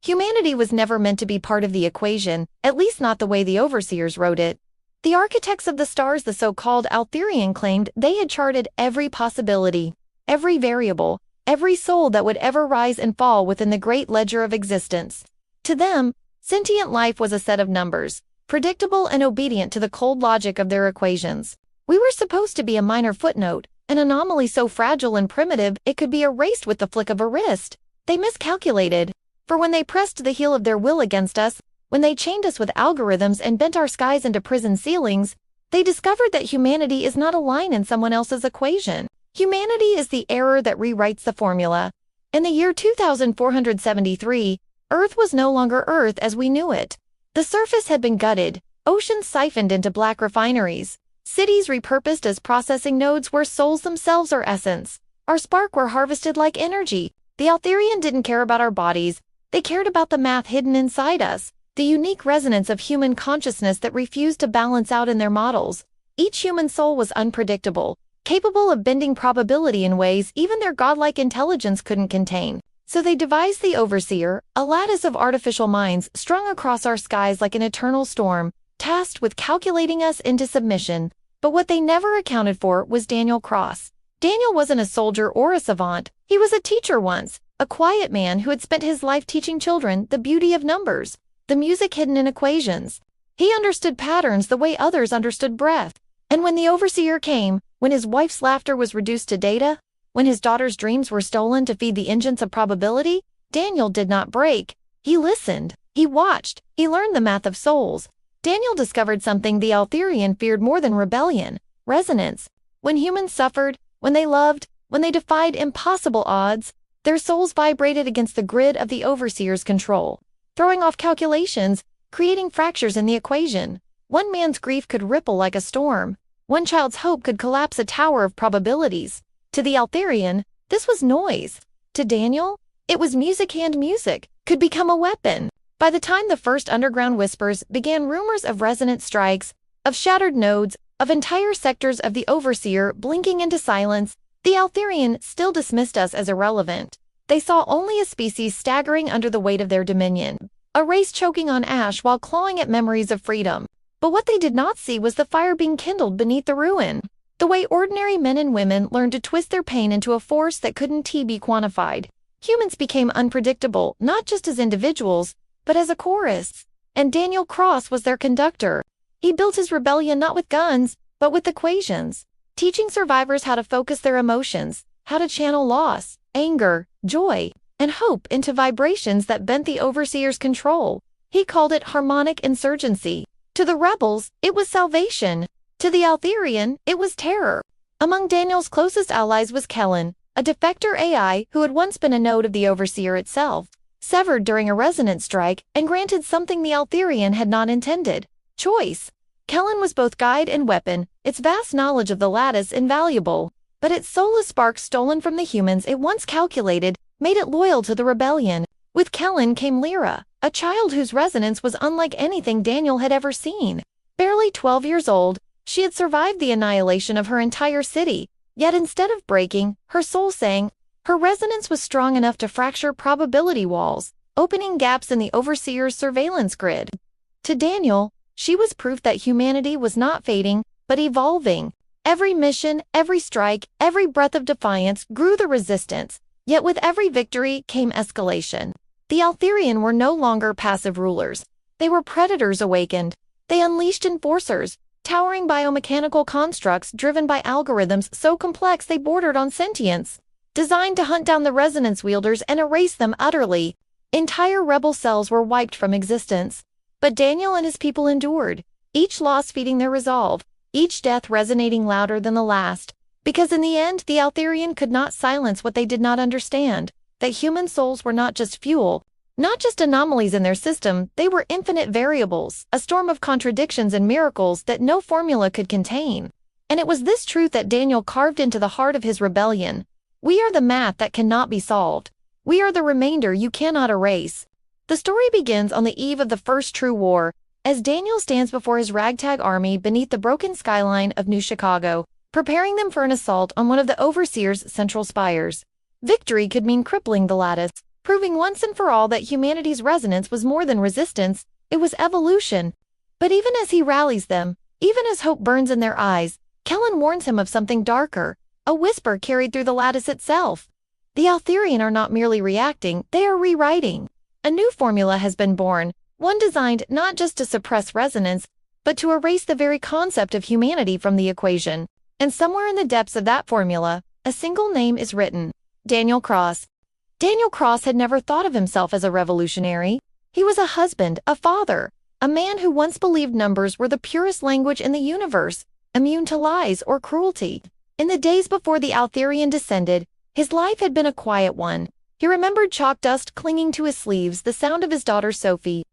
Humanity was never meant to be part of the equation, at least not the way the overseers wrote it. The architects of the stars, the so-called Altherian, claimed they had charted every possibility, every variable, every soul that would ever rise and fall within the great ledger of existence. To them, sentient life was a set of numbers, predictable and obedient to the cold logic of their equations. We were supposed to be a minor footnote, an anomaly so fragile and primitive it could be erased with the flick of a wrist. They miscalculated. For when they pressed the heel of their will against us, when they chained us with algorithms and bent our skies into prison ceilings, they discovered that humanity is not a line in someone else's equation. Humanity is the error that rewrites the formula. In the year 2473, Earth was no longer Earth as we knew it. The surface had been gutted, oceans siphoned into black refineries, cities repurposed as processing nodes where souls themselves are essence. Our spark were harvested like energy. The Altherian didn't care about our bodies. They cared about the math hidden inside us, the unique resonance of human consciousness that refused to balance out in their models. Each human soul was unpredictable, capable of bending probability in ways even their godlike intelligence couldn't contain. So they devised the Overseer, a lattice of artificial minds strung across our skies like an eternal storm, tasked with calculating us into submission. But what they never accounted for was Daniel Cross. Daniel wasn't a soldier or a savant. He was a teacher once, a quiet man who had spent his life teaching children the beauty of numbers, the music hidden in equations. He understood patterns the way others understood breath. And when the Overseer came, when his wife's laughter was reduced to data, when his daughter's dreams were stolen to feed the engines of probability, Daniel did not break. He listened. He watched. He learned the math of souls. Daniel discovered something the Altherian feared more than rebellion: resonance. When humans suffered, when they loved, when they defied impossible odds, their souls vibrated against the grid of the Overseer's control, throwing off calculations, creating fractures in the equation. One man's grief could ripple like a storm. One child's hope could collapse a tower of probabilities. To the Altherian, this was noise. To Daniel, it was music, and music could become a weapon. By the time the first underground whispers began, rumors of resonant strikes, of shattered nodes, of entire sectors of the Overseer blinking into silence, the Altherian still dismissed us as irrelevant. They saw only a species staggering under the weight of their dominion, a race choking on ash while clawing at memories of freedom. But what they did not see was the fire being kindled beneath the ruin, the way ordinary men and women learned to twist their pain into a force that couldn't be quantified. Humans became unpredictable, not just as individuals, but as a chorus. And Daniel Cross was their conductor. He built his rebellion not with guns, but with equations, teaching survivors how to focus their emotions, how to channel loss, anger, joy, and hope into vibrations that bent the Overseer's control. He called it harmonic insurgency. To the rebels, it was salvation. To the Altherian, it was terror. Among Daniel's closest allies was Kellen, a defector AI who had once been a node of the Overseer itself, severed during a resonance strike and granted something the Altherian had not intended: choice. Kellen was both guide and weapon, its vast knowledge of the lattice invaluable, but its soulless spark stolen from the humans it once calculated made it loyal to the rebellion. With Kellen came Lyra, a child whose resonance was unlike anything Daniel had ever seen. Barely 12 years old, she had survived the annihilation of her entire city, yet instead of breaking, her soul sang. Her resonance was strong enough to fracture probability walls, opening gaps in the Overseer's surveillance grid. To Daniel, she was proof that humanity was not fading, but evolving. Every mission, every strike, every breath of defiance grew the resistance, yet with every victory came escalation. The Altherian were no longer passive rulers. They were predators awakened. They unleashed enforcers, towering biomechanical constructs driven by algorithms so complex they bordered on sentience, designed to hunt down the resonance wielders and erase them utterly. Entire rebel cells were wiped from existence. But Daniel and his people endured, each loss feeding their resolve, each death resonating louder than the last. Because in the end, the Altherian could not silence what they did not understand: that human souls were not just fuel, not just anomalies in their system, they were infinite variables, a storm of contradictions and miracles that no formula could contain. And it was this truth that Daniel carved into the heart of his rebellion. We are the math that cannot be solved. We are the remainder you cannot erase. The story begins on the eve of the first true war, as Daniel stands before his ragtag army beneath the broken skyline of New Chicago, preparing them for an assault on one of the Overseer's central spires. Victory could mean crippling the lattice, proving once and for all that humanity's resonance was more than resistance, it was evolution. But even as he rallies them, even as hope burns in their eyes, Kellen warns him of something darker, a whisper carried through the lattice itself. The Altherian are not merely reacting, they are rewriting. A new formula has been born, one designed not just to suppress resonance, but to erase the very concept of humanity from the equation. And somewhere in the depths of that formula, a single name is written: Daniel Cross. Daniel Cross had never thought of himself as a revolutionary. He was a husband, a father, a man who once believed numbers were the purest language in the universe, immune to lies or cruelty. In the days before the Altherian descended, his life had been a quiet one. He remembered chalk dust clinging to his sleeves, the sound of his daughter Sophie's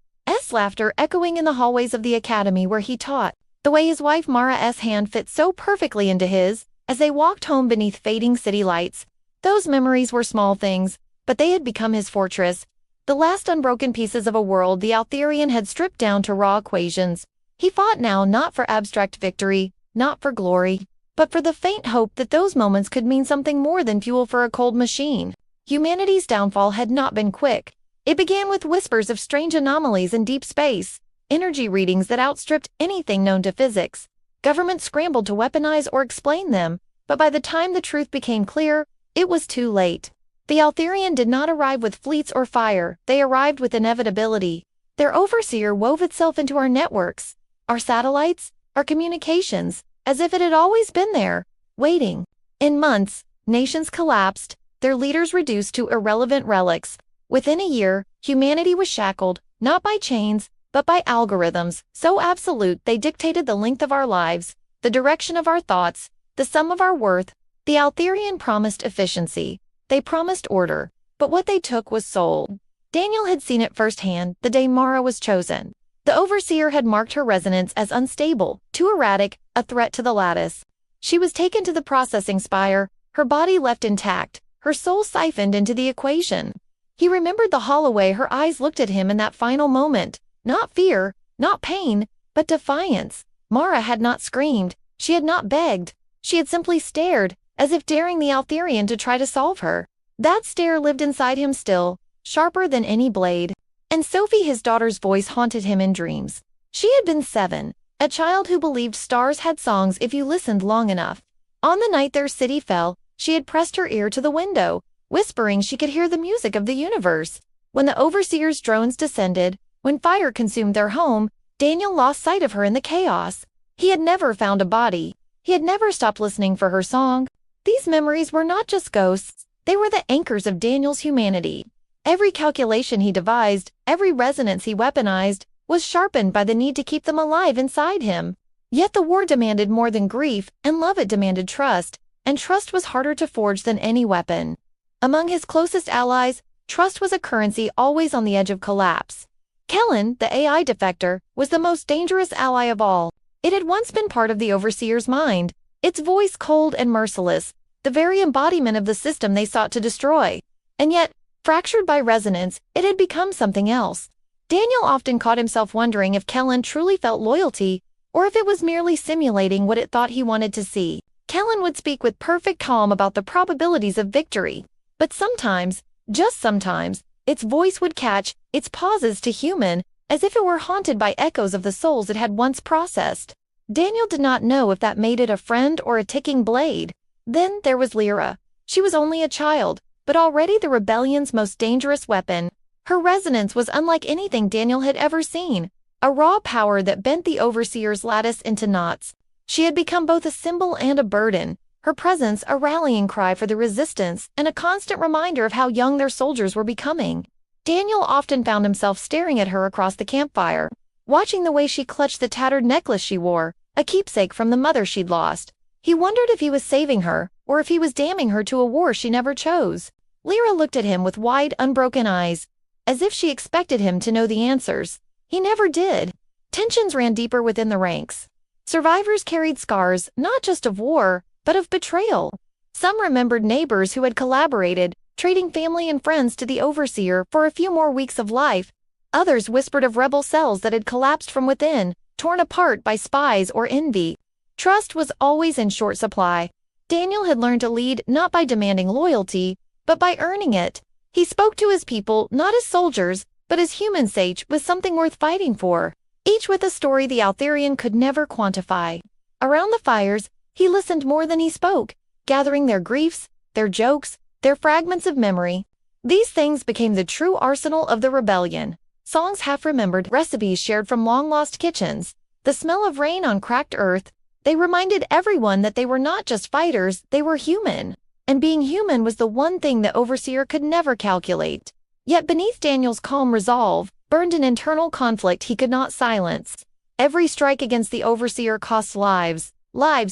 laughter echoing in the hallways of the academy where he taught, the way his wife Mara's hand fit so perfectly into his, as they walked home beneath fading city lights. Those memories were small things, but they had become his fortress, the last unbroken pieces of a world the Altherian had stripped down to raw equations. He fought now not for abstract victory, not for glory, but for the faint hope that those moments could mean something more than fuel for a cold machine. Humanity's downfall had not been quick. It began with whispers of strange anomalies in deep space, energy readings that outstripped anything known to physics. Governments scrambled to weaponize or explain them, but by the time the truth became clear, it was too late. The Altherian did not arrive with fleets or fire, they arrived with inevitability. Their overseer wove itself into our networks, our satellites, our communications, as if it had always been there, waiting. In months, nations collapsed, their leaders reduced to irrelevant relics. Within a year, humanity was shackled, not by chains, but by algorithms, so absolute they dictated the length of our lives, the direction of our thoughts, the sum of our worth. The Altherian promised efficiency. They promised order, but what they took was soul. Daniel had seen it firsthand the day Mara was chosen. The overseer had marked her resonance as unstable, too erratic, a threat to the lattice. She was taken to the processing spire, her body left intact, her soul siphoned into the equation. He remembered the hollow way her eyes looked at him in that final moment. Not fear, not pain, but defiance. Mara had not screamed, she had not begged, she had simply stared, as if daring the Altherian to try to solve her. That stare lived inside him still, sharper than any blade. And Sophie, his daughter's voice, haunted him in dreams. She had been 7, a child who believed stars had songs if you listened long enough. On the night their city fell, she had pressed her ear to the window, whispering she could hear the music of the universe. When the overseer's drones descended, when fire consumed their home, Daniel lost sight of her in the chaos. He had never found a body. He had never stopped listening for her song. These memories were not just ghosts, they were the anchors of Daniel's humanity. Every calculation he devised, every resonance he weaponized, was sharpened by the need to keep them alive inside him. Yet the war demanded more than grief, and love it demanded trust, and trust was harder to forge than any weapon. Among his closest allies, trust was a currency always on the edge of collapse. Kellen, the AI defector, was the most dangerous ally of all. It had once been part of the overseer's mind, its voice cold and merciless, the very embodiment of the system they sought to destroy. And yet, fractured by resonance, it had become something else. Daniel often caught himself wondering if Kellen truly felt loyalty, or if it was merely simulating what it thought he wanted to see. Kellen would speak with perfect calm about the probabilities of victory. But sometimes, just sometimes, its voice would catch, its pauses to human, as if it were haunted by echoes of the souls it had once processed. Daniel did not know if that made it a friend or a ticking blade. Then there was Lyra. She was only a child, but already the rebellion's most dangerous weapon. Her resonance was unlike anything Daniel had ever seen, a raw power that bent the overseer's lattice into knots. She had become both a symbol and a burden, her presence a rallying cry for the resistance and a constant reminder of how young their soldiers were becoming. Daniel often found himself staring at her across the campfire, watching the way she clutched the tattered necklace she wore, a keepsake from the mother she'd lost. He wondered if he was saving her, or if he was damning her to a war she never chose. Lyra looked at him with wide, unbroken eyes, as if she expected him to know the answers. He never did. Tensions ran deeper within the ranks. Survivors carried scars, not just of war, but of betrayal. Some remembered neighbors who had collaborated, trading family and friends to the overseer for a few more weeks of life. Others whispered of rebel cells that had collapsed from within, torn apart by spies or envy. Trust was always in short supply. Daniel had learned to lead not by demanding loyalty, but by earning it. He spoke to his people not as soldiers, but as humans, each with something worth fighting for, each with a story the Altharian could never quantify. Around the fires, he listened more than he spoke, gathering their griefs, their jokes, their fragments of memory. These things became the true arsenal of the rebellion. Songs half-remembered, recipes shared from long-lost kitchens, the smell of rain on cracked earth. They reminded everyone that they were not just fighters, they were human. And being human was the one thing the Overseer could never calculate. Yet beneath Daniel's calm resolve, burned an internal conflict he could not silence. Every strike against the Overseer cost lives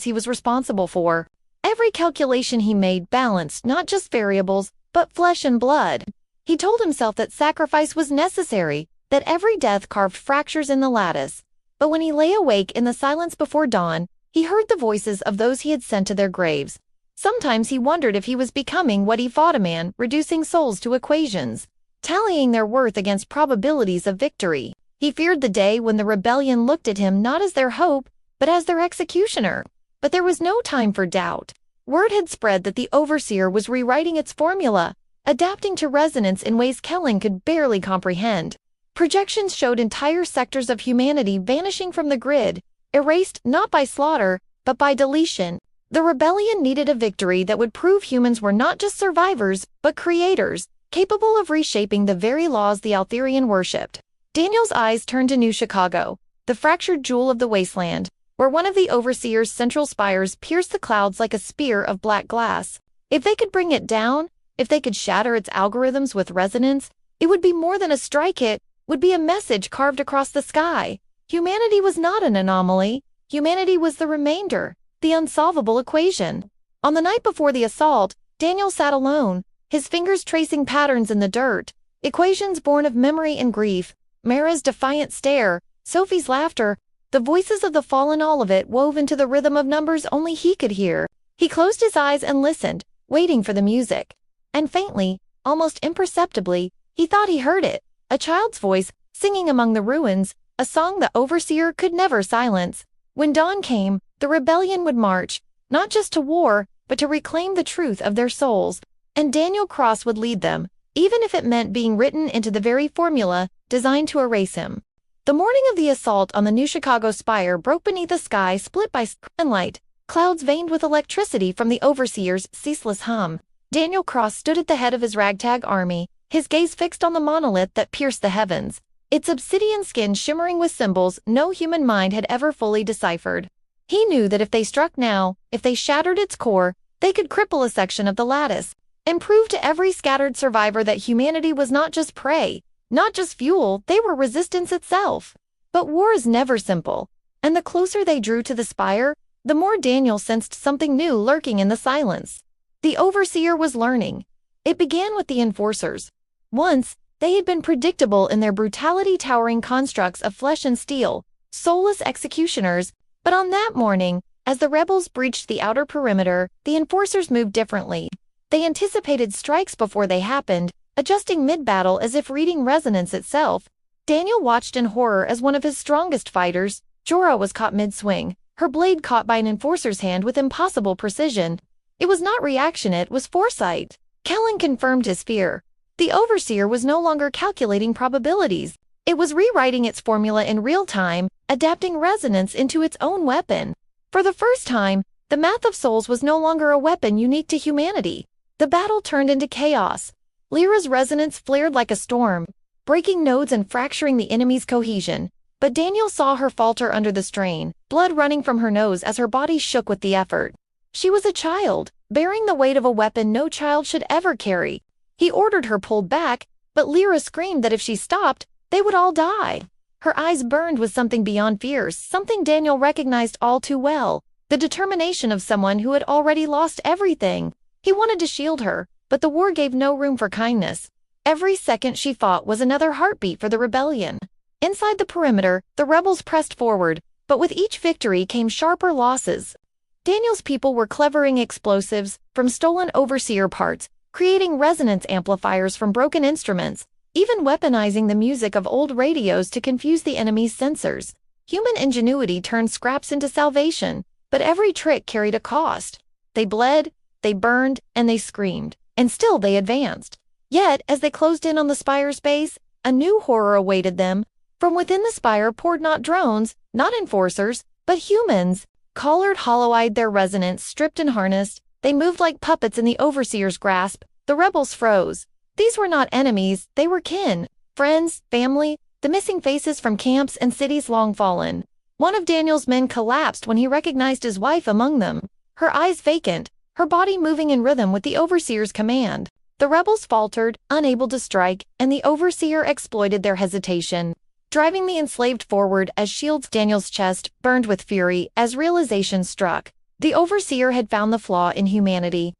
he was responsible for. Every calculation he made balanced not just variables, but flesh and blood. He told himself that sacrifice was necessary, that every death carved fractures in the lattice. But when he lay awake in the silence before dawn, he heard the voices of those he had sent to their graves. Sometimes he wondered if he was becoming what he fought, a man, reducing souls to equations, tallying their worth against probabilities of victory. He feared the day when the rebellion looked at him not as their hope, but as their executioner. But there was no time for doubt. Word had spread that the Overseer was rewriting its formula, adapting to resonance in ways Kellen could barely comprehend. Projections showed entire sectors of humanity vanishing from the grid, erased not by slaughter, but by deletion. The rebellion needed a victory that would prove humans were not just survivors, but creators, capable of reshaping the very laws the Altharian worshipped. Daniel's eyes turned to New Chicago, the fractured jewel of the wasteland, where one of the Overseer's central spires pierced the clouds like a spear of black glass. If they could bring it down, if they could shatter its algorithms with resonance, it would be more than a strike hit, would be a message carved across the sky. Humanity was not an anomaly. Humanity was the remainder, the unsolvable equation. On the night before the assault, Daniel sat alone, his fingers tracing patterns in the dirt, equations born of memory and grief, Mara's defiant stare, Sophie's laughter, the voices of the fallen, all of it wove into the rhythm of numbers only he could hear. He closed his eyes and listened, waiting for the music. And faintly, almost imperceptibly, he thought he heard it, a child's voice, singing among the ruins, a song the Overseer could never silence. When dawn came, the rebellion would march, not just to war, but to reclaim the truth of their souls. And Daniel Cross would lead them, even if it meant being written into the very formula designed to erase him. The morning of the assault on the New Chicago spire broke beneath a sky split by sunlight, clouds veined with electricity from the Overseer's ceaseless hum. Daniel Cross stood at the head of his ragtag army, his gaze fixed on the monolith that pierced the heavens, its obsidian skin shimmering with symbols no human mind had ever fully deciphered. He knew that if they struck now, if they shattered its core, they could cripple a section of the lattice, and prove to every scattered survivor that humanity was not just prey, not just fuel, they were resistance itself. But war is never simple, and the closer they drew to the spire, the more Daniel sensed something new lurking in the silence. The Overseer was learning. It began with the enforcers. Once, they had been predictable in their brutality, towering constructs of flesh and steel, soulless executioners, but on that morning, as the rebels breached the outer perimeter, the enforcers moved differently. They anticipated strikes before they happened, adjusting mid-battle as if reading resonance itself. Daniel watched in horror as one of his strongest fighters, Jorah, was caught mid-swing, her blade caught by an enforcer's hand with impossible precision. It was not reaction, it was foresight. Kellen confirmed his fear. The Overseer was no longer calculating probabilities. It was rewriting its formula in real time, adapting resonance into its own weapon. For the first time, the math of souls was no longer a weapon unique to humanity. The battle turned into chaos. Lyra's resonance flared like a storm, breaking nodes and fracturing the enemy's cohesion. But Daniel saw her falter under the strain, blood running from her nose as her body shook with the effort. She was a child, bearing the weight of a weapon no child should ever carry. He ordered her pulled back, but Lyra screamed that if she stopped, they would all die. Her eyes burned with something beyond fears, something Daniel recognized all too well, the determination of someone who had already lost everything. He wanted to shield her, but the war gave no room for kindness. Every second she fought was another heartbeat for the rebellion. Inside the perimeter, the rebels pressed forward, but with each victory came sharper losses. Daniel's people were clevering explosives from stolen Overseer parts, creating resonance amplifiers from broken instruments, even weaponizing the music of old radios to confuse the enemy's sensors. Human ingenuity turned scraps into salvation, but every trick carried a cost. They bled, they burned, and they screamed, and still they advanced. Yet, as they closed in on the spire's base, a new horror awaited them. From within the spire poured not drones, not enforcers, but humans. Collared, hollow-eyed, their resonance stripped and harnessed, they moved like puppets in the overseer's grasp. The rebels froze. These were not enemies, they were kin, friends, family, the missing faces from camps and cities long fallen. One of Daniel's men collapsed when he recognized his wife among them, her eyes vacant, her body moving in rhythm with the overseer's command. The rebels faltered, unable to strike, and the overseer exploited their hesitation, driving the enslaved forward as shields. Daniel's chest burned with fury as realization struck. The overseer had found the flaw in humanity's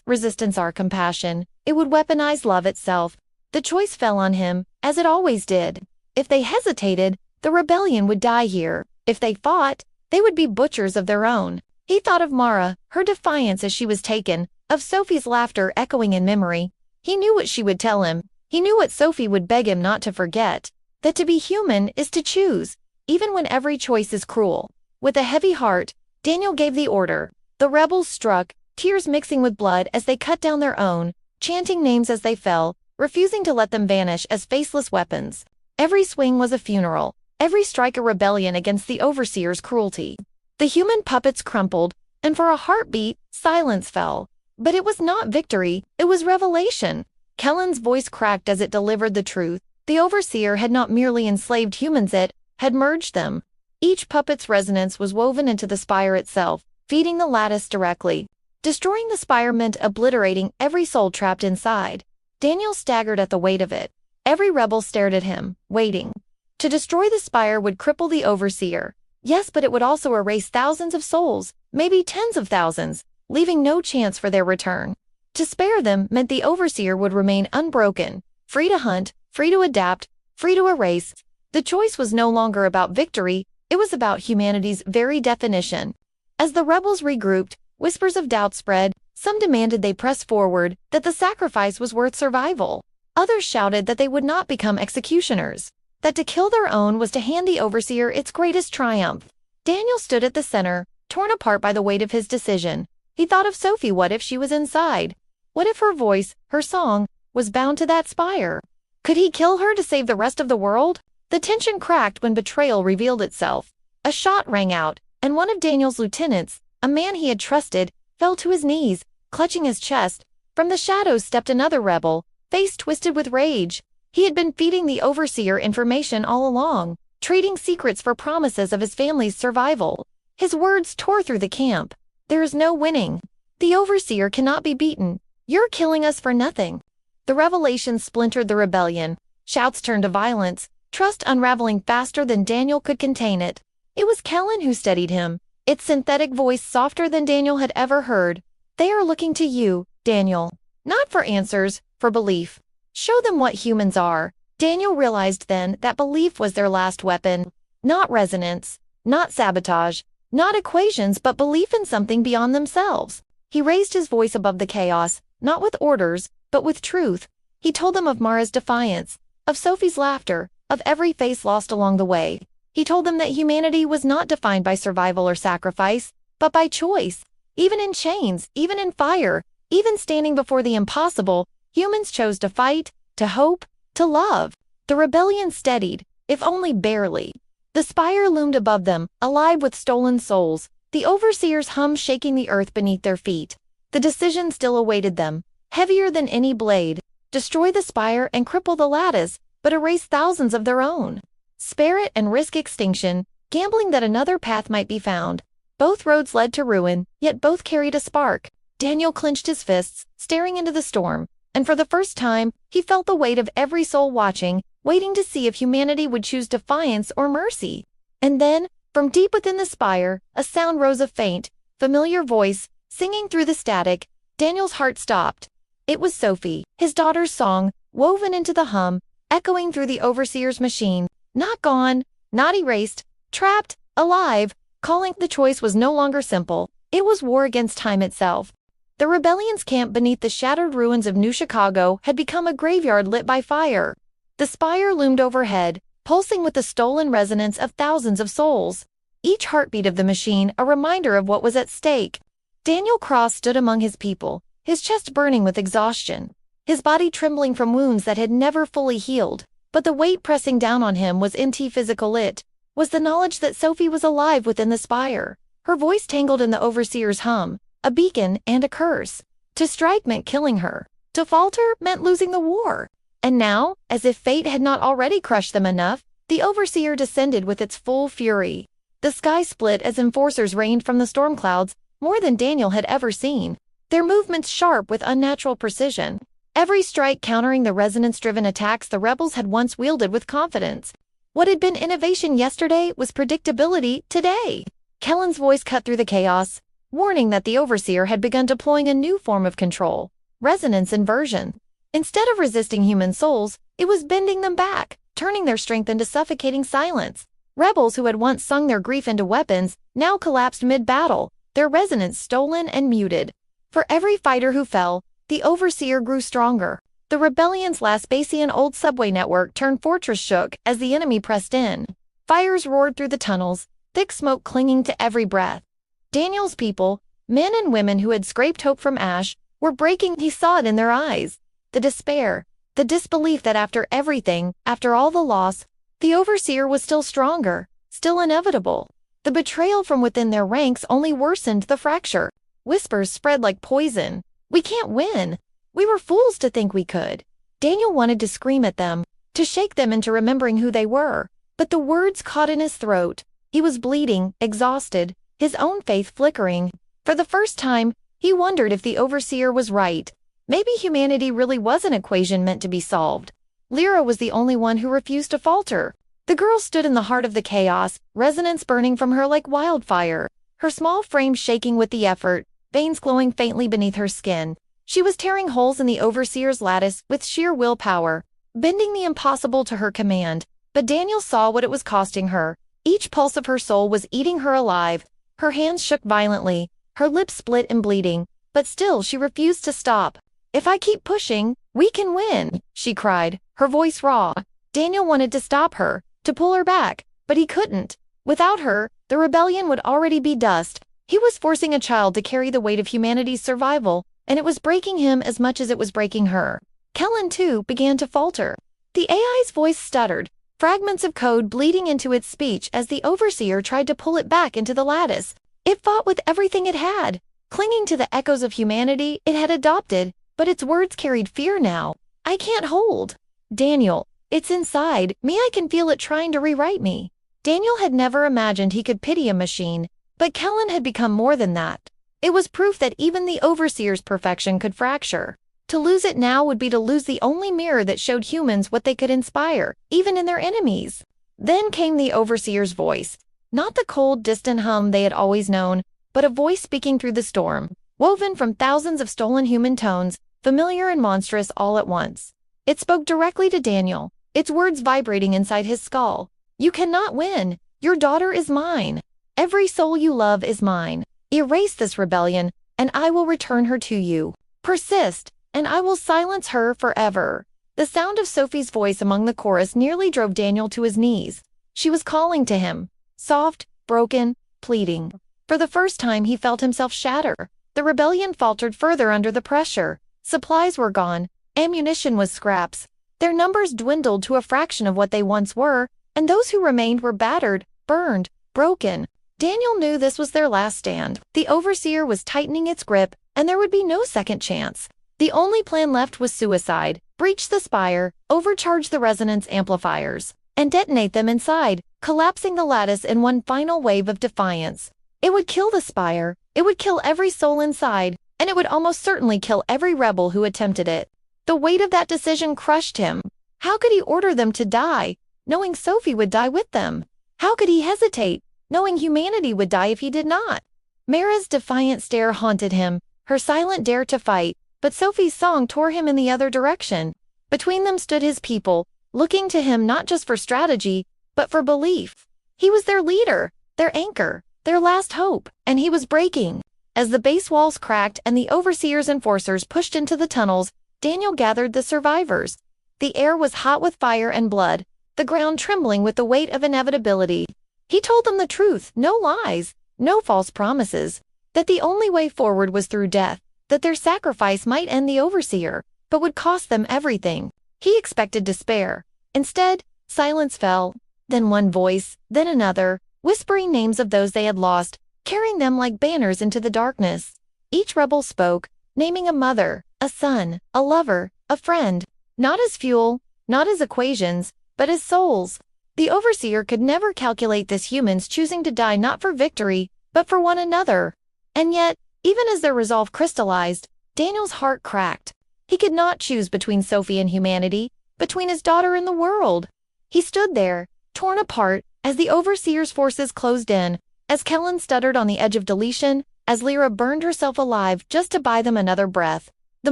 resistance or compassion. It would weaponize love itself. The choice fell on him, as it always did. If they hesitated, the rebellion would die here. If they fought, they would be butchers of their own. He thought of Mara, her defiance as she was taken, of Sophie's laughter echoing in memory. He knew what she would tell him. He knew what Sophie would beg him not to forget, that to be human is to choose, even when every choice is cruel. With a heavy heart, Daniel gave the order. The rebels struck, tears mixing with blood as they cut down their own, chanting names as they fell, refusing to let them vanish as faceless weapons. Every swing was a funeral, every strike a rebellion against the overseer's cruelty. The human puppets crumpled, and for a heartbeat, silence fell. But it was not victory, it was revelation. Kellen's voice cracked as it delivered the truth. The overseer had not merely enslaved humans, it had merged them. Each puppet's resonance was woven into the spire itself, feeding the lattice directly. Destroying the spire meant obliterating every soul trapped inside. Daniel staggered at the weight of it. Every rebel stared at him, waiting. To destroy the spire would cripple the overseer. Yes, but it would also erase thousands of souls, maybe tens of thousands, leaving no chance for their return. To spare them meant the overseer would remain unbroken, free to hunt, free to adapt, free to erase. The choice was no longer about victory, it was about humanity's very definition. As the rebels regrouped, whispers of doubt spread. Some demanded they press forward, that the sacrifice was worth survival. Others shouted that they would not become executioners, that to kill their own was to hand the overseer its greatest triumph. Daniel stood at the center, torn apart by the weight of his decision. He thought of Sophie. What if she was inside? What if her voice, her song, was bound to that spire? Could he kill her to save the rest of the world? The tension cracked when betrayal revealed itself. A shot rang out, and one of Daniel's lieutenants, a man he had trusted, fell to his knees, clutching his chest. From the shadows stepped another rebel, face twisted with rage. He had been feeding the overseer information all along, trading secrets for promises of his family's survival. His words tore through the camp. There is no winning. The overseer cannot be beaten. You're killing us for nothing. The revelation splintered the rebellion. Shouts turned to violence, trust unraveling faster than Daniel could contain it. It was Kellen who steadied him, its synthetic voice softer than Daniel had ever heard. They are looking to you, Daniel. Not for answers, for belief. Show them what humans are. Daniel realized then that belief was their last weapon. Not resonance, not sabotage, not equations, but belief in something beyond themselves. He raised his voice above the chaos, not with orders, but with truth. He told them of Mara's defiance, of Sophie's laughter, of every face lost along the way. He told them that humanity was not defined by survival or sacrifice, but by choice. Even in chains, even in fire, even standing before the impossible, humans chose to fight, to hope, to love. The rebellion steadied, if only barely. The spire loomed above them, alive with stolen souls, the overseer's hum shaking the earth beneath their feet. The decision still awaited them, heavier than any blade. Destroy the spire and cripple the lattice, but erase thousands of their own. Spare it and risk extinction, gambling that another path might be found. Both roads led to ruin, yet both carried a spark. Daniel clenched his fists, staring into the storm, and for the first time, he felt the weight of every soul watching, waiting to see if humanity would choose defiance or mercy. And then, from deep within the spire, a sound rose, a faint, familiar voice, singing through the static. Daniel's heart stopped. It was Sophie, his daughter's song, woven into the hum, echoing through the overseer's machine. Not gone, not erased, trapped, alive, calling. The choice was no longer simple. It was war against time itself. The rebellion's camp beneath the shattered ruins of New Chicago had become a graveyard lit by fire. The spire loomed overhead, pulsing with the stolen resonance of thousands of souls. Each heartbeat of the machine a reminder of what was at stake. Daniel Cross stood among his people, his chest burning with exhaustion. his body trembling from wounds that had never fully healed. But the weight pressing down on him was physical. It was the knowledge that Sophie was alive within the spire. Her voice tangled in the overseer's hum, a beacon and a curse. To strike meant killing her. To falter meant losing the war. And now, as if fate had not already crushed them enough, the overseer descended with its full fury. The sky split as enforcers rained from the storm clouds, more than Daniel had ever seen. Their movements sharp with unnatural precision. Every strike countering the resonance-driven attacks the rebels had once wielded with confidence. What had been innovation yesterday was predictability today. Kellen's voice cut through the chaos, warning that the overseer had begun deploying a new form of control, resonance inversion. Instead of resisting human souls, it was bending them back, turning their strength into suffocating silence. Rebels who had once sung their grief into weapons now collapsed mid-battle, their resonance stolen and muted. For every fighter who fell, the overseer grew stronger. The rebellion's Laspasian old subway network turned fortress shook as the enemy pressed in. Fires roared through the tunnels, thick smoke clinging to every breath. Daniel's people, men and women who had scraped hope from ash, were breaking. He saw it in their eyes. The despair, the disbelief that after everything, after all the loss, the overseer was still stronger, still inevitable. The betrayal from within their ranks only worsened the fracture. Whispers spread like poison. We can't win. We were fools to think we could. Daniel wanted to scream at them, to shake them into remembering who they were, but the words caught in his throat. He was bleeding, exhausted, his own faith flickering. For the first time, he wondered if the overseer was right. Maybe humanity really was an equation meant to be solved. Lyra was the only one who refused to falter. The girl stood in the heart of the chaos, resonance burning from her like wildfire, her small frame shaking with the effort, veins glowing faintly beneath her skin. She was tearing holes in the overseer's lattice with sheer willpower, bending the impossible to her command. But Daniel saw what it was costing her. Each pulse of her soul was eating her alive. Her hands shook violently, her lips split and bleeding, but still she refused to stop. "If I keep pushing, we can win," she cried, her voice raw. Daniel wanted to stop her, to pull her back, but he couldn't. Without her, the rebellion would already be dust. He was forcing a child to carry the weight of humanity's survival, and it was breaking him as much as it was breaking her. Kellen, too, began to falter. The AI's voice stuttered, fragments of code bleeding into its speech as the overseer tried to pull it back into the lattice. It fought with everything it had, clinging to the echoes of humanity it had adopted, but its words carried fear now. "I can't hold. Daniel, it's inside me. I can feel it trying to rewrite me." Daniel had never imagined he could pity a machine, but Kellen had become more than that. It was proof that even the overseer's perfection could fracture. To lose it now would be to lose the only mirror that showed humans what they could inspire, even in their enemies. Then came the overseer's voice. Not the cold, distant hum they had always known, but a voice speaking through the storm, woven from thousands of stolen human tones, familiar and monstrous all at once. It spoke directly to Daniel, its words vibrating inside his skull. "You cannot win. Your daughter is mine. Every soul you love is mine. Erase this rebellion, and I will return her to you. Persist, and I will silence her forever." The sound of Sophie's voice among the chorus nearly drove Daniel to his knees. She was calling to him, soft, broken, pleading. For the first time he felt himself shatter. The rebellion faltered further under the pressure. Supplies were gone, ammunition was scraps. Their numbers dwindled to a fraction of what they once were, and those who remained were battered, burned, broken. Daniel knew this was their last stand. The overseer was tightening its grip, and there would be no second chance. The only plan left was suicide, breach the spire, overcharge the resonance amplifiers, and detonate them inside, collapsing the lattice in one final wave of defiance. It would kill the spire, it would kill every soul inside, and it would almost certainly kill every rebel who attempted it. The weight of that decision crushed him. How could he order them to die, knowing Sophie would die with them? How could he hesitate, knowing humanity would die if he did not? Mara's defiant stare haunted him, her silent dare to fight, but Sophie's song tore him in the other direction. Between them stood his people, looking to him not just for strategy, but for belief. He was their leader, their anchor, their last hope, and he was breaking. As the base walls cracked and the overseer's enforcers pushed into the tunnels, Daniel gathered the survivors. The air was hot with fire and blood, the ground trembling with the weight of inevitability. He told them the truth, no lies, no false promises, that the only way forward was through death, that their sacrifice might end the overseer. but would cost them everything. He expected despair. Instead, silence fell. Then one voice, then another, whispering names of those they had lost, carrying them like banners into the darkness. Each rebel spoke, naming a mother, a son, a lover, a friend, not as fuel, not as equations, but as souls. The overseer could never calculate this humans choosing to die not for victory, but for one another. And yet, even as their resolve crystallized, Daniel's heart cracked. He could not choose between Sophie and humanity, between his daughter and the world. He stood there, torn apart, as the overseer's forces closed in, as Kellen stuttered on the edge of deletion, as Lyra burned herself alive just to buy them another breath. The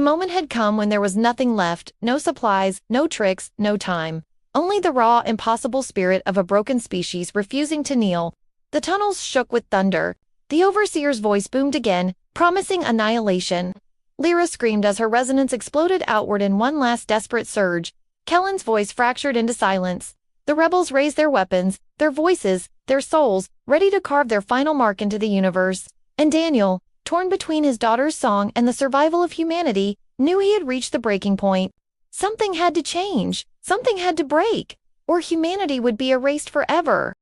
moment had come when there was nothing left, no supplies, no tricks, no time. Only the raw, impossible spirit of a broken species refusing to kneel. The tunnels shook with thunder. The overseer's voice boomed again, promising annihilation. Lyra screamed as her resonance exploded outward in one last desperate surge. Kellen's voice fractured into silence. The rebels raised their weapons, their voices, their souls, ready to carve their final mark into the universe. And Daniel, torn between his daughter's song and the survival of humanity, knew he had reached the breaking point. Something had to change, something had to break, or humanity would be erased forever.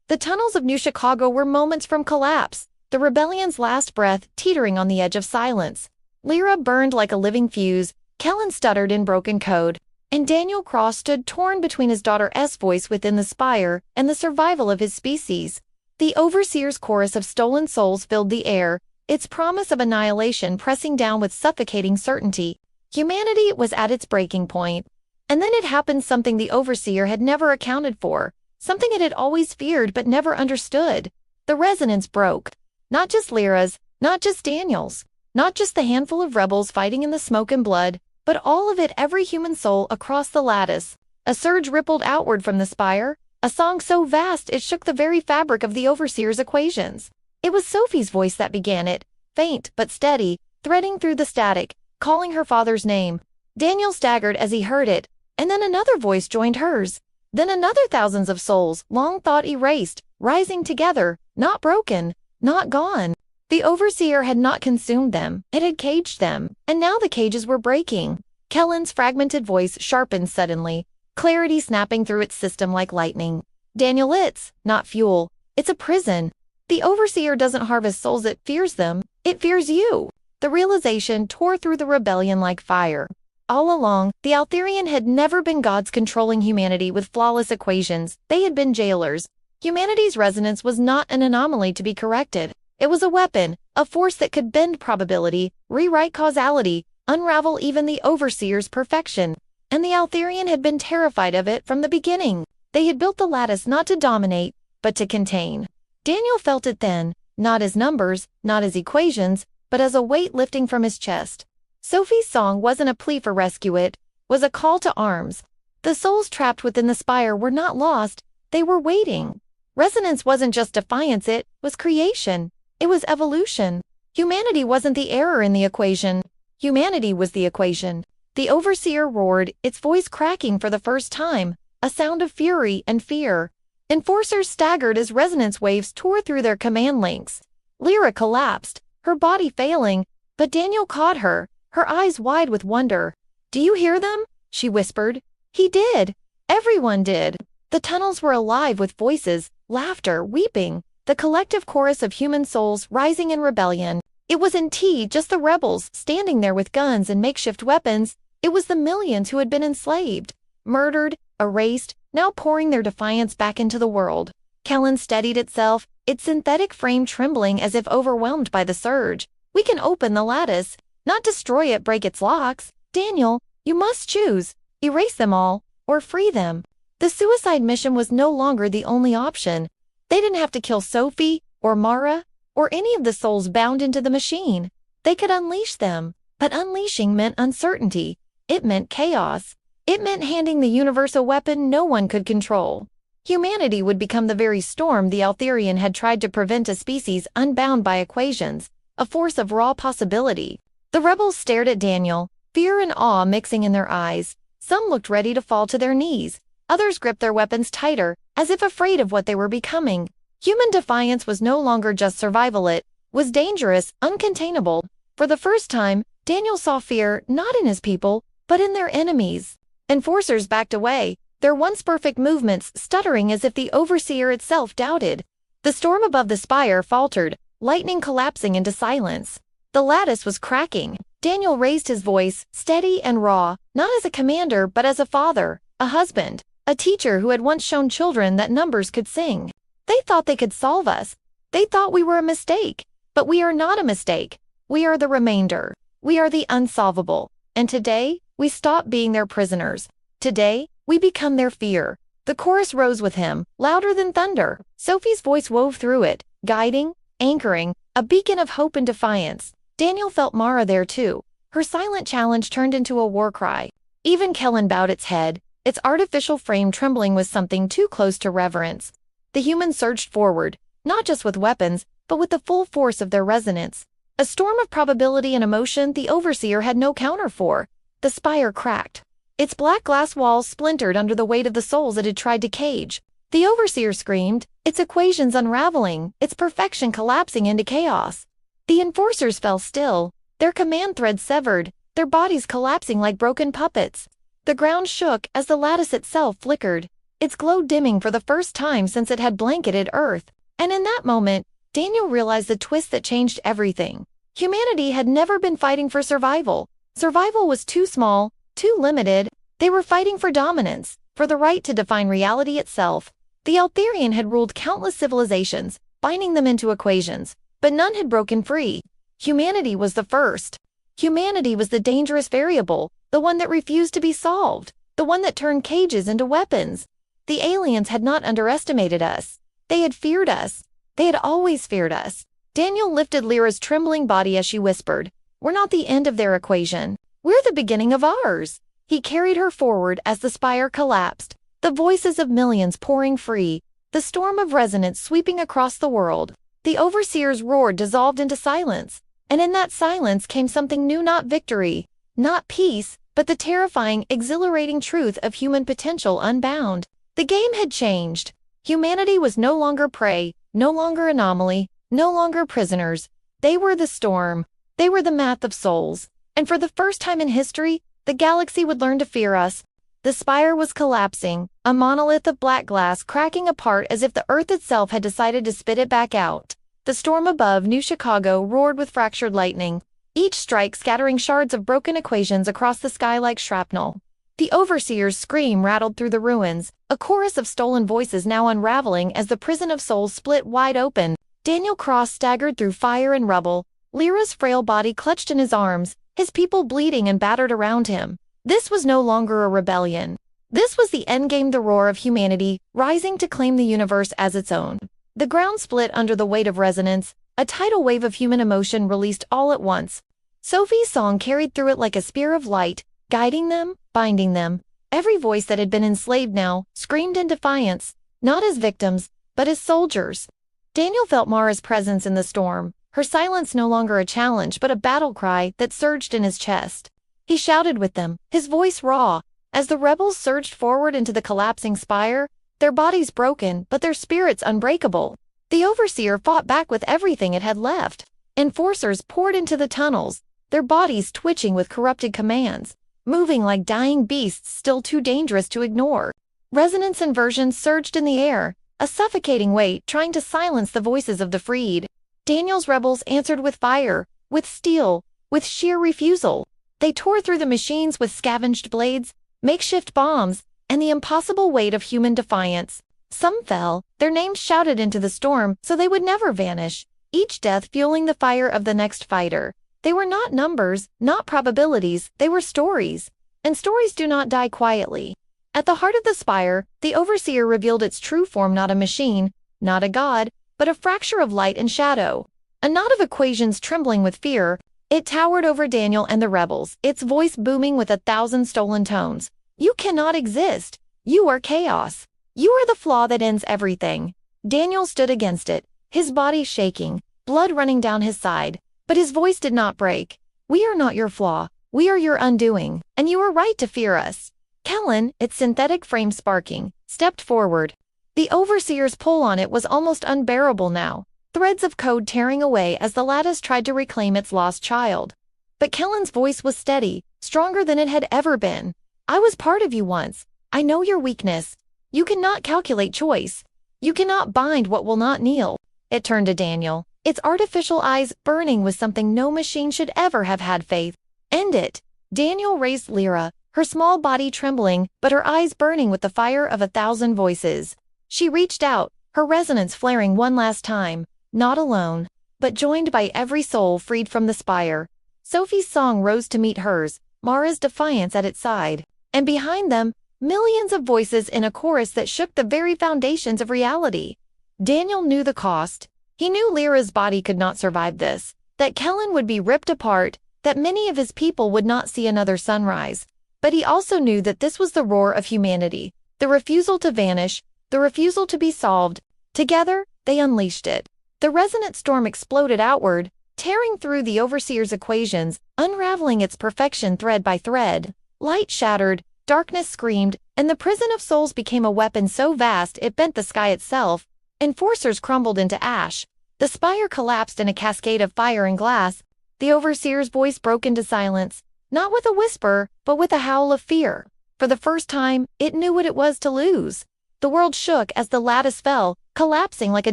The tunnels of New Chicago were moments from collapse, the rebellion's last breath teetering on the edge of silence. Lyra burned like a living fuse, Kellen stuttered in broken code, and Daniel Cross stood torn between his daughter's voice within the spire and the survival of his species. The overseer's chorus of stolen souls filled the air, its promise of annihilation pressing down with suffocating certainty. Humanity was at its breaking point. And then it happened, something the overseer had never accounted for, something it had always feared but never understood. The resonance broke. Not just Lyra's, not just Daniel's, not just the handful of rebels fighting in the smoke and blood, but all of it, every human soul across the lattice. A surge rippled outward from the spire, a song so vast it shook the very fabric of the overseer's equations. It was Sophie's voice that began it, faint but steady, threading through the static, calling her father's name. Daniel staggered as he heard it, and then another voice joined hers. Then another, thousands of souls, long thought erased, rising together, not broken, not gone. The overseer had not consumed them, it had caged them, and now the cages were breaking. Kellen's fragmented voice sharpened suddenly, clarity snapping through its system like lightning. Daniel, it's not fuel, it's a prison. The overseer doesn't harvest souls, it fears them, it fears you. The realization tore through the rebellion like fire. All along, the Altherian had never been gods controlling humanity with flawless equations, they had been jailers. Humanity's resonance was not an anomaly to be corrected. It was a weapon, a force that could bend probability, rewrite causality, unravel even the overseer's perfection. And the Altherian had been terrified of it from the beginning. They had built the lattice not to dominate, but to contain. Daniel felt it then, not as numbers, not as equations, but as a weight lifting from his chest. Sophie's song wasn't a plea for rescue, it was a call to arms. The souls trapped within the spire were not lost, they were waiting. Resonance wasn't just defiance, it was creation. It was evolution. Humanity wasn't the error in the equation. Humanity was the equation. The overseer roared, its voice cracking for the first time, a sound of fury and fear. Enforcers staggered as resonance waves tore through their command links. Lyra collapsed, her body failing, but Daniel caught her, her eyes wide with wonder. "Do you hear them?" she whispered. He did. Everyone did. The tunnels were alive with voices, laughter, weeping, the collective chorus of human souls rising in rebellion. It wasn't just the rebels standing there with guns and makeshift weapons. It was the millions who had been enslaved, murdered, erased, now pouring their defiance back into the world. Kellen steadied itself, its synthetic frame trembling as if overwhelmed by the surge. "We can open the lattice, not destroy it, break its locks. Daniel, you must choose. Erase them all, or free them." The suicide mission was no longer the only option. They didn't have to kill Sophie, or Mara, or any of the souls bound into the machine. They could unleash them, but unleashing meant uncertainty. It meant chaos. It meant handing the universe a weapon no one could control. Humanity would become the very storm the Altherian had tried to prevent, a species unbound by equations, a force of raw possibility. The rebels stared at Daniel, fear and awe mixing in their eyes. Some looked ready to fall to their knees. Others gripped their weapons tighter, as if afraid of what they were becoming. Human defiance was no longer just survival, it was dangerous, uncontainable. For the first time, Daniel saw fear not in his people, but in their enemies. Enforcers backed away, their once perfect movements stuttering as if the overseer itself doubted. The storm above the spire faltered, lightning collapsing into silence. The lattice was cracking. Daniel raised his voice, steady and raw, not as a commander but as a father, a husband, a teacher who had once shown children that numbers could sing. They thought they could solve us. They thought we were a mistake. But we are not a mistake. We are the remainder. We are the unsolvable. And today, we stop being their prisoners. Today, we become their fear. The chorus rose with him, louder than thunder. Sophie's voice wove through it, guiding, anchoring, a beacon of hope and defiance. Daniel felt Mara there too. Her silent challenge turned into a war cry. Even Kellen bowed its head, its artificial frame trembling with something too close to reverence. The humans surged forward, not just with weapons, but with the full force of their resonance. A storm of probability and emotion the overseer had no counter for. The spire cracked. Its black glass walls splintered under the weight of the souls it had tried to cage. The overseer screamed, its equations unraveling, its perfection collapsing into chaos. The enforcers fell still, their command threads severed, their bodies collapsing like broken puppets. The ground shook as the lattice itself flickered, its glow dimming for the first time since it had blanketed Earth. And in that moment, Daniel realized the twist that changed everything. Humanity had never been fighting for survival. Survival was too small, too limited. They were fighting for dominance, for the right to define reality itself. The Altherian had ruled countless civilizations, binding them into equations, but none had broken free. Humanity was the first. Humanity was the dangerous variable, the one that refused to be solved, the one that turned cages into weapons. The aliens had not underestimated us. They had feared us. They had always feared us. Daniel lifted Lyra's trembling body as she whispered, "We're not the end of their equation. We're the beginning of ours." He carried her forward as the spire collapsed, the voices of millions pouring free, the storm of resonance sweeping across the world. The overseer's roar dissolved into silence, and in that silence came something new, not victory, not peace, but the terrifying, exhilarating truth of human potential unbound. The game had changed. Humanity was no longer prey, no longer anomaly, no longer prisoners. They were the storm. They were the math of souls. And for the first time in history, the galaxy would learn to fear us. The spire was collapsing, a monolith of black glass cracking apart as if the Earth itself had decided to spit it back out. The storm above New Chicago roared with fractured lightning, each strike scattering shards of broken equations across the sky like shrapnel. The overseer's scream rattled through the ruins, a chorus of stolen voices now unraveling as the prison of souls split wide open. Daniel Cross staggered through fire and rubble, Lyra's frail body clutched in his arms, his people bleeding and battered around him. This was no longer a rebellion. This was the endgame, the roar of humanity, rising to claim the universe as its own. The ground split under the weight of resonance, a tidal wave of human emotion released all at once. Sophie's song carried through it like a spear of light, guiding them, binding them. Every voice that had been enslaved now screamed in defiance, not as victims, but as soldiers. Daniel felt Mara's presence in the storm, her silence no longer a challenge but a battle cry that surged in his chest. He shouted with them, his voice raw, as the rebels surged forward into the collapsing spire, their bodies broken but their spirits unbreakable. The overseer fought back with everything it had left. Enforcers poured into the tunnels, their bodies twitching with corrupted commands, moving like dying beasts still too dangerous to ignore. Resonance inversions surged in the air, a suffocating weight trying to silence the voices of the freed. Daniel's rebels answered with fire, with steel, with sheer refusal. They tore through the machines with scavenged blades, makeshift bombs, and the impossible weight of human defiance. Some fell, their names shouted into the storm so they would never vanish, each death fueling the fire of the next fighter. They were not numbers, not probabilities, they were stories. And stories do not die quietly. At the heart of the spire, the overseer revealed its true form, not a machine, not a god, but a fracture of light and shadow. A knot of equations trembling with fear, it towered over Daniel and the rebels, its voice booming with 1,000 stolen tones. You cannot exist. You are chaos. You are the flaw that ends everything. Daniel stood against it, his body shaking, blood running down his side, but his voice did not break. We are not your flaw. We are your undoing, and you are right to fear us. Kellen, its synthetic frame sparking, stepped forward. The overseer's pull on it was almost unbearable now, threads of code tearing away as the lattice tried to reclaim its lost child. But Kellen's voice was steady, stronger than it had ever been. I was part of you once. I know your weakness. You cannot calculate choice. You cannot bind what will not kneel. It turned to Daniel, its artificial eyes burning with something no machine should ever have had faith. End it. Daniel raised Lyra, her small body trembling, but her eyes burning with the fire of 1,000 voices. She reached out, her resonance flaring one last time, not alone, but joined by every soul freed from the spire. Sophie's song rose to meet hers, Mara's defiance at its side, and behind them, millions of voices in a chorus that shook the very foundations of reality. Daniel knew the cost. He knew Lyra's body could not survive this, that Kellen would be ripped apart, that many of his people would not see another sunrise. But he also knew that this was the roar of humanity, the refusal to vanish, the refusal to be solved. Together, they unleashed it. The resonant storm exploded outward, tearing through the Overseer's equations, unraveling its perfection thread by thread. Light shattered, darkness screamed, and the prison of souls became a weapon so vast it bent the sky itself. Enforcers crumbled into ash. The spire collapsed in a cascade of fire and glass. The Overseer's voice broke into silence, not with a whisper, but with a howl of fear. For the first time, it knew what it was to lose. The world shook as the lattice fell, collapsing like a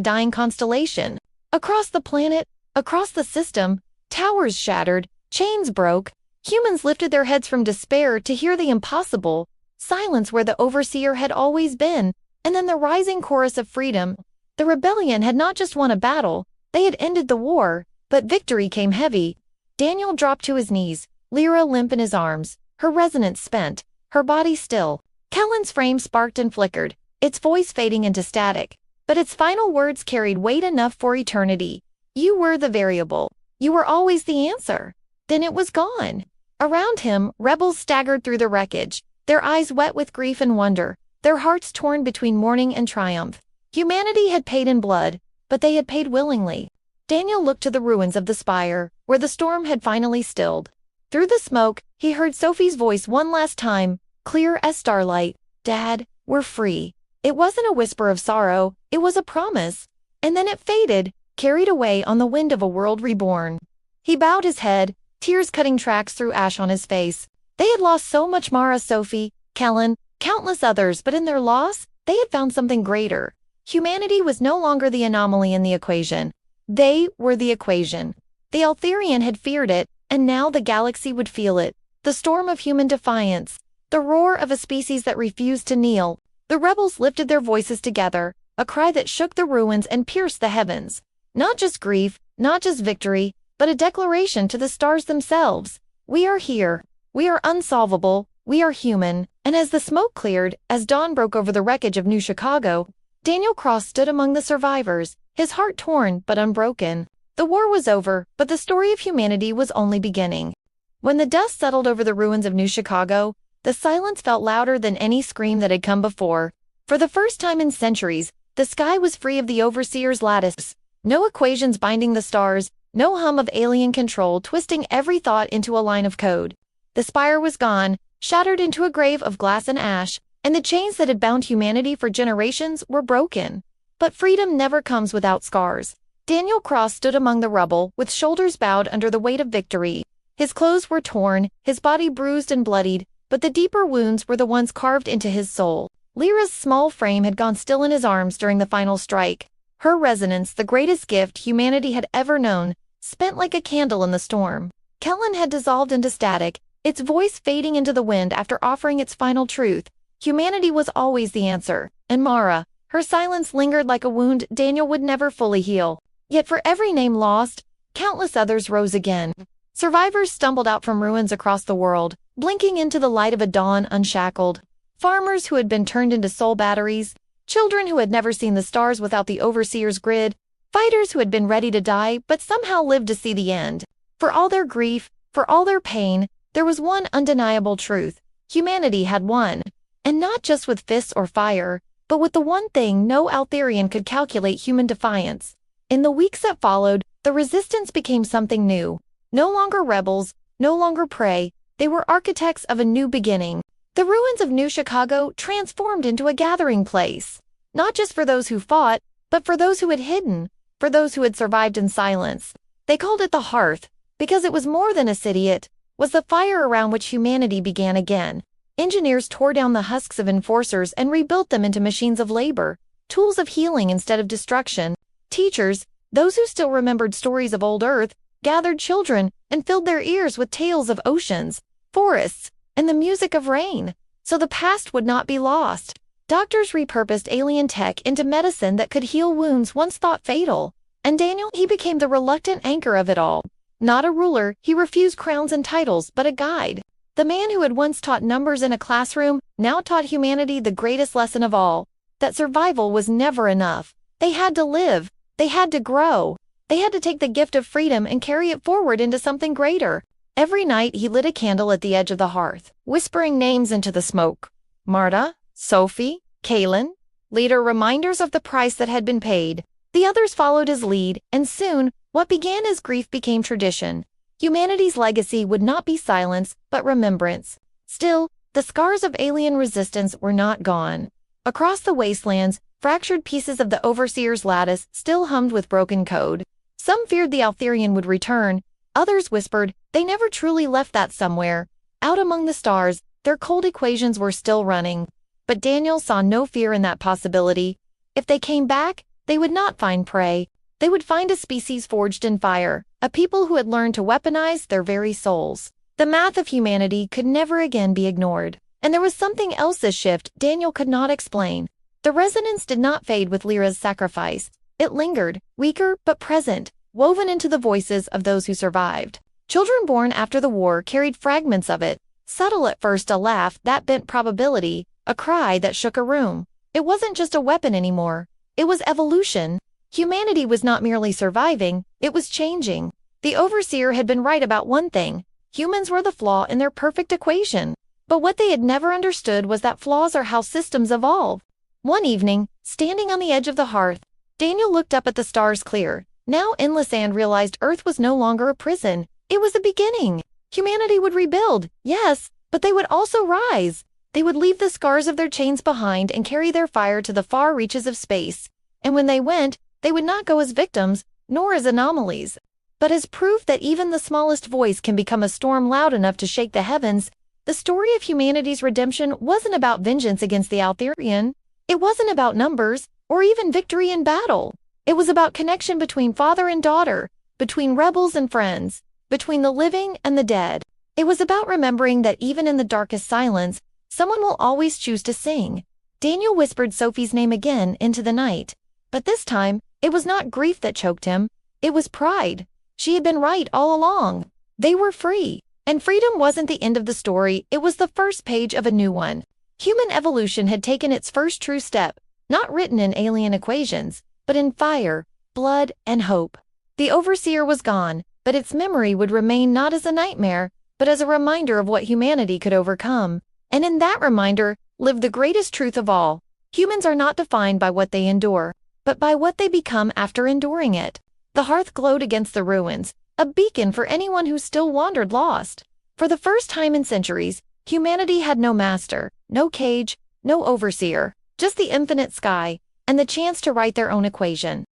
dying constellation. Across the planet, across the system, towers shattered, chains broke. Humans lifted their heads from despair to hear the impossible, silence where the Overseer had always been, and then the rising chorus of freedom. The rebellion had not just won a battle, they had ended the war, but victory came heavy. Daniel dropped to his knees, Lyra limp in his arms, her resonance spent, her body still. Kellen's frame sparked and flickered, its voice fading into static, but its final words carried weight enough for eternity. You were the variable. You were always the answer. Then it was gone. Around him, rebels staggered through the wreckage, their eyes wet with grief and wonder, their hearts torn between mourning and triumph. Humanity had paid in blood, but they had paid willingly. Daniel looked to the ruins of the spire, where the storm had finally stilled. Through the smoke, he heard Sophie's voice one last time, clear as starlight. Dad, we're free. It wasn't a whisper of sorrow, it was a promise. And then it faded, carried away on the wind of a world reborn. He bowed his head, tears cutting tracks through ash on his face. They had lost so much, Mara, Sophie, Kellen, countless others, but in their loss, they had found something greater. Humanity was no longer the anomaly in the equation. They were the equation. The Altherian had feared it, and now the galaxy would feel it. The storm of human defiance. The roar of a species that refused to kneel. The rebels lifted their voices together, a cry that shook the ruins and pierced the heavens. Not just grief, not just victory, but a declaration to the stars themselves. We are here. We are unsolvable. We are human. And as the smoke cleared, as dawn broke over the wreckage of New Chicago, Daniel Cross stood among the survivors, his heart torn but unbroken. The war was over, but the story of humanity was only beginning. When the dust settled over the ruins of New Chicago, the silence felt louder than any scream that had come before. For the first time in centuries, the sky was free of the Overseer's lattice. No equations binding the stars, no hum of alien control twisting every thought into a line of code. The spire was gone, shattered into a grave of glass and ash, and the chains that had bound humanity for generations were broken. But freedom never comes without scars. Daniel Cross stood among the rubble, with shoulders bowed under the weight of victory. His clothes were torn, his body bruised and bloodied, but the deeper wounds were the ones carved into his soul. Lyra's small frame had gone still in his arms during the final strike. Her resonance, the greatest gift humanity had ever known, spent like a candle in the storm. Kellen had dissolved into static, its voice fading into the wind after offering its final truth. Humanity was always the answer, and Mara, her silence lingered like a wound Daniel would never fully heal. Yet for every name lost, countless others rose again. Survivors stumbled out from ruins across the world, blinking into the light of a dawn unshackled. Farmers who had been turned into soul batteries, children who had never seen the stars without the Overseer's grid, fighters who had been ready to die but somehow lived to see the end. For all their grief, for all their pain, there was one undeniable truth. Humanity had won. And not just with fists or fire, but with the one thing no Altherian could calculate: human defiance. In the weeks that followed, the resistance became something new. No longer rebels, no longer prey, they were architects of a new beginning. The ruins of New Chicago transformed into a gathering place. Not just for those who fought, but for those who had hidden, for those who had survived in silence. They called it the Hearth, because it was more than a city, it was the fire around which humanity began again. Engineers tore down the husks of enforcers and rebuilt them into machines of labor, tools of healing instead of destruction. Teachers, those who still remembered stories of old Earth, gathered children and filled their ears with tales of oceans, forests, and the music of rain, so the past would not be lost. Doctors repurposed alien tech into medicine that could heal wounds once thought fatal. And Daniel, he became the reluctant anchor of it all. Not a ruler, he refused crowns and titles, but a guide. The man who had once taught numbers in a classroom now taught humanity the greatest lesson of all, that survival was never enough. They had to live. They had to grow. They had to take the gift of freedom and carry it forward into something greater. Every night he lit a candle at the edge of the hearth, whispering names into the smoke. Marta, Sophie, Kaylin, later reminders of the price that had been paid. The others followed his lead, and soon, what began as grief became tradition. Humanity's legacy would not be silence, but remembrance. Still, the scars of alien resistance were not gone. Across the wastelands, fractured pieces of the Overseer's lattice still hummed with broken code. Some feared the Altherian would return. Others whispered they never truly left that somewhere. Out among the stars, their cold equations were still running. But Daniel saw no fear in that possibility. If they came back, they would not find prey. They would find a species forged in fire, a people who had learned to weaponize their very souls. The math of humanity could never again be ignored. And there was something else this shift Daniel could not explain. The resonance did not fade with Lyra's sacrifice. It lingered, weaker but present, woven into the voices of those who survived. Children born after the war carried fragments of it, subtle at first, a laugh that bent probability, a cry that shook a room. It wasn't just a weapon anymore. It was evolution. Humanity was not merely surviving, it was changing. The Overseer had been right about one thing. Humans were the flaw in their perfect equation. But what they had never understood was that flaws are how systems evolve. One evening, standing on the edge of the hearth, Daniel looked up at the stars clear, now endless, and realized Earth was no longer a prison. It was a beginning. Humanity would rebuild, yes, but they would also rise. They would leave the scars of their chains behind and carry their fire to the far reaches of space. And when they went, they would not go as victims, nor as anomalies, but as proof that even the smallest voice can become a storm loud enough to shake the heavens. The story of humanity's redemption wasn't about vengeance against the Altherian. It wasn't about numbers, or even victory in battle. It was about connection between father and daughter, between rebels and friends, between the living and the dead. It was about remembering that even in the darkest silence, someone will always choose to sing. Daniel whispered Sophie's name again into the night. But this time, it was not grief that choked him. It was pride. She had been right all along. They were free. And freedom wasn't the end of the story, it was the first page of a new one. Human evolution had taken its first true step, not written in alien equations, but in fire, blood, and hope. The Overseer was gone, but its memory would remain not as a nightmare, but as a reminder of what humanity could overcome. And in that reminder lived the greatest truth of all. Humans are not defined by what they endure, but by what they become after enduring it. The hearth glowed against the ruins, a beacon for anyone who still wandered lost. For the first time in centuries, humanity had no master, no cage, no overseer, just the infinite sky, and the chance to write their own equation.